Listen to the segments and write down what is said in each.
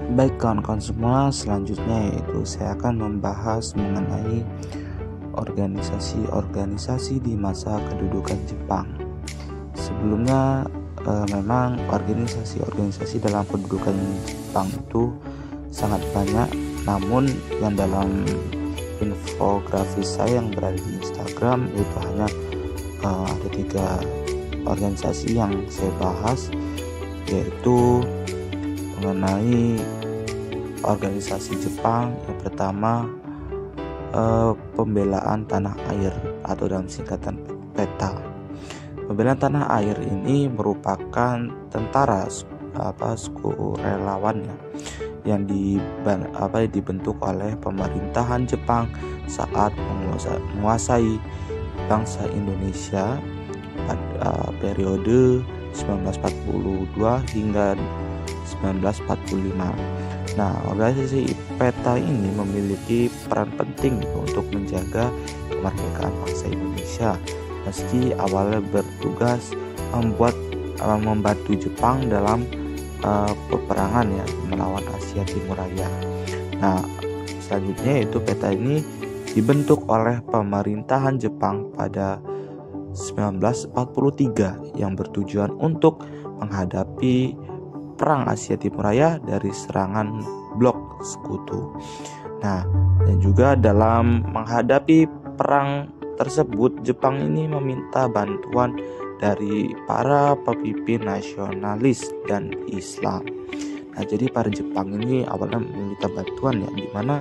Baik kawan-kawan semua, selanjutnya yaitu saya akan membahas mengenai organisasi-organisasi di masa kedudukan Jepang. Sebelumnya memang organisasi-organisasi dalam kedudukan Jepang itu sangat banyak, namun yang dalam infografis saya yang berada di Instagram itu hanya ada 3 organisasi yang saya bahas, yaitu mengenai organisasi Jepang. Yang pertama, pembelaan tanah air atau dalam singkatan PETA. Pembelaan tanah air ini merupakan tentara sukarelawan yang dibentuk oleh pemerintahan Jepang saat menguasai bangsa Indonesia pada periode 1942 hingga 1945. Nah, organisasi PETA ini memiliki peran penting untuk menjaga kemerdekaan bangsa Indonesia. Meski awalnya bertugas membantu Jepang dalam peperangan melawan Asia Timur Raya. Nah, selanjutnya yaitu PETA ini dibentuk oleh pemerintahan Jepang pada 1943 yang bertujuan untuk menghadapi Perang Asia Timur Raya dari serangan blok sekutu. Nah, dan juga dalam menghadapi perang tersebut, Jepang ini meminta bantuan dari para pemimpin nasionalis dan Islam. Nah, jadi para Jepang ini awalnya meminta bantuan di mana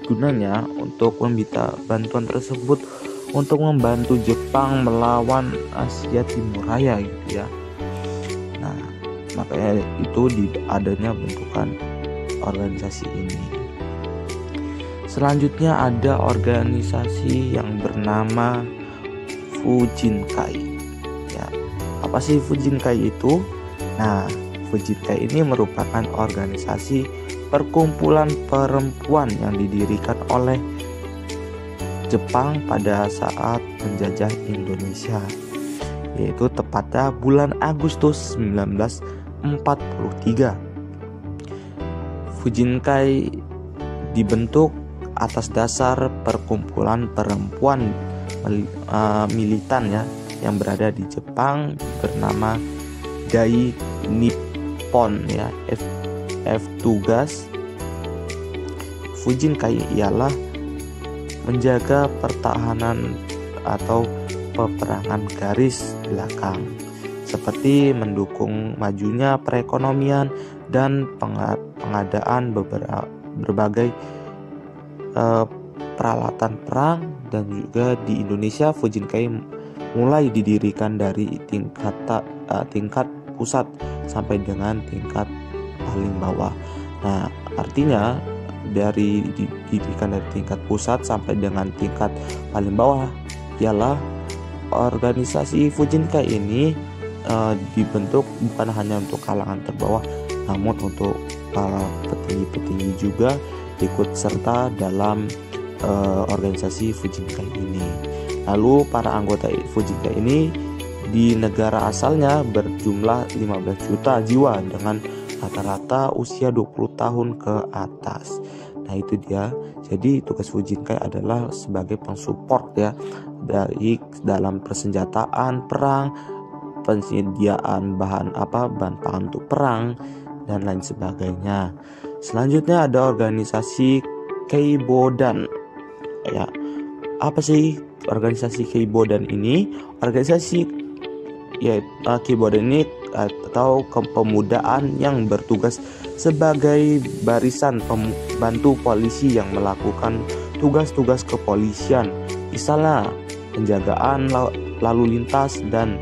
gunanya untuk meminta bantuan tersebut untuk membantu Jepang melawan Asia Timur Raya gitu ya. Nah, makanya itu adanya bentukan organisasi ini. Selanjutnya ada organisasi yang bernama Fujinkai. Ya, apa sih Fujinkai itu? Nah, Fujinkai ini merupakan organisasi perkumpulan perempuan yang didirikan oleh Jepang pada saat menjajah Indonesia, yaitu tepatnya bulan Agustus 1943. Fujinkai dibentuk atas dasar perkumpulan perempuan militan yang berada di Jepang bernama Dai Nippon F tugas Fujinkai ialah menjaga pertahanan atau peperangan garis belakang, seperti mendukung majunya perekonomian dan pengadaan berbagai peralatan perang. Dan juga di Indonesia Fujinkai mulai didirikan dari tingkat pusat sampai dengan tingkat paling bawah. Nah, artinya dari didirikan dari tingkat pusat sampai dengan tingkat paling bawah ialah organisasi Fujinkai ini dibentuk bukan hanya untuk kalangan terbawah, namun untuk para petinggi-petinggi juga ikut serta dalam organisasi Fujinkai ini. Lalu para anggota Fujinkai ini di negara asalnya berjumlah 15 juta jiwa dengan rata-rata usia 20 tahun ke atas. Nah, itu dia. Jadi tugas Fujinkai adalah sebagai pensupport dari dalam persenjataan perang, penyediaan bahan pangan untuk perang dan lain sebagainya. Selanjutnya ada organisasi Keibodan. Ya, apa sih organisasi Keibodan ini? Organisasi Keibodan ini atau kepemudaan yang bertugas sebagai barisan pembantu polisi yang melakukan tugas-tugas kepolisian, misalnya penjagaan lalu lintas dan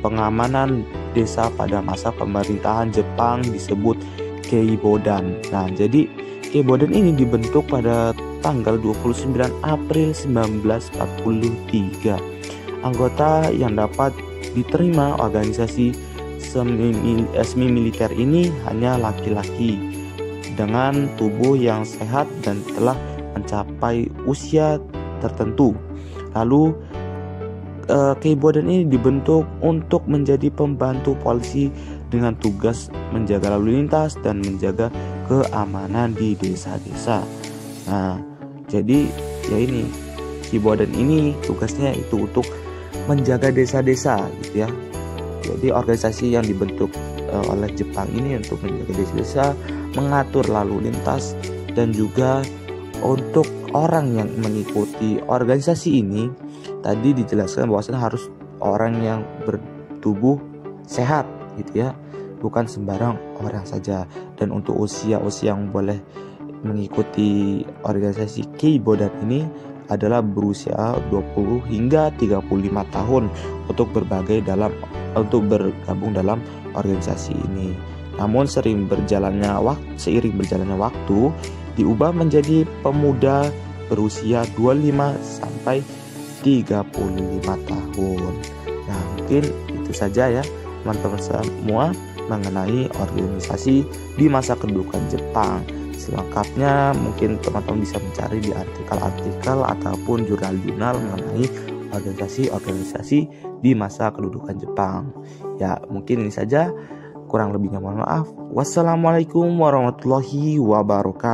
pengamanan desa pada masa pemerintahan Jepang disebut Keibodan. Nah, jadi Keibodan ini dibentuk pada tanggal 29 April 1943. Anggota yang dapat diterima organisasi semi militer ini hanya laki-laki dengan tubuh yang sehat dan telah mencapai usia tertentu. Lalu Keibodan ini dibentuk untuk menjadi pembantu polisi dengan tugas menjaga lalu lintas dan menjaga keamanan di desa-desa. Nah, jadi ya ini Kibodan ini tugasnya itu untuk menjaga desa-desa gitu ya. Jadi organisasi yang dibentuk oleh Jepang ini untuk menjaga desa-desa, mengatur lalu lintas, dan juga untuk orang yang mengikuti organisasi ini tadi dijelaskan bahwasanya harus orang yang bertubuh sehat gitu ya, bukan sembarang orang saja. Dan untuk usia yang boleh mengikuti organisasi Kibodan ini adalah berusia 20 hingga 35 tahun untuk bergabung dalam organisasi ini. Namun seiring berjalannya waktu diubah menjadi pemuda berusia 25 sampai 35 tahun. Nah, mungkin itu saja ya teman-teman semua mengenai organisasi di masa kedudukan Jepang. Selengkapnya mungkin teman-teman bisa mencari di artikel-artikel ataupun jurnal-jurnal mengenai organisasi-organisasi di masa kedudukan Jepang. Ya, mungkin ini saja. Kurang lebihnya mohon maaf. Wassalamualaikum warahmatullahi wabarakatuh.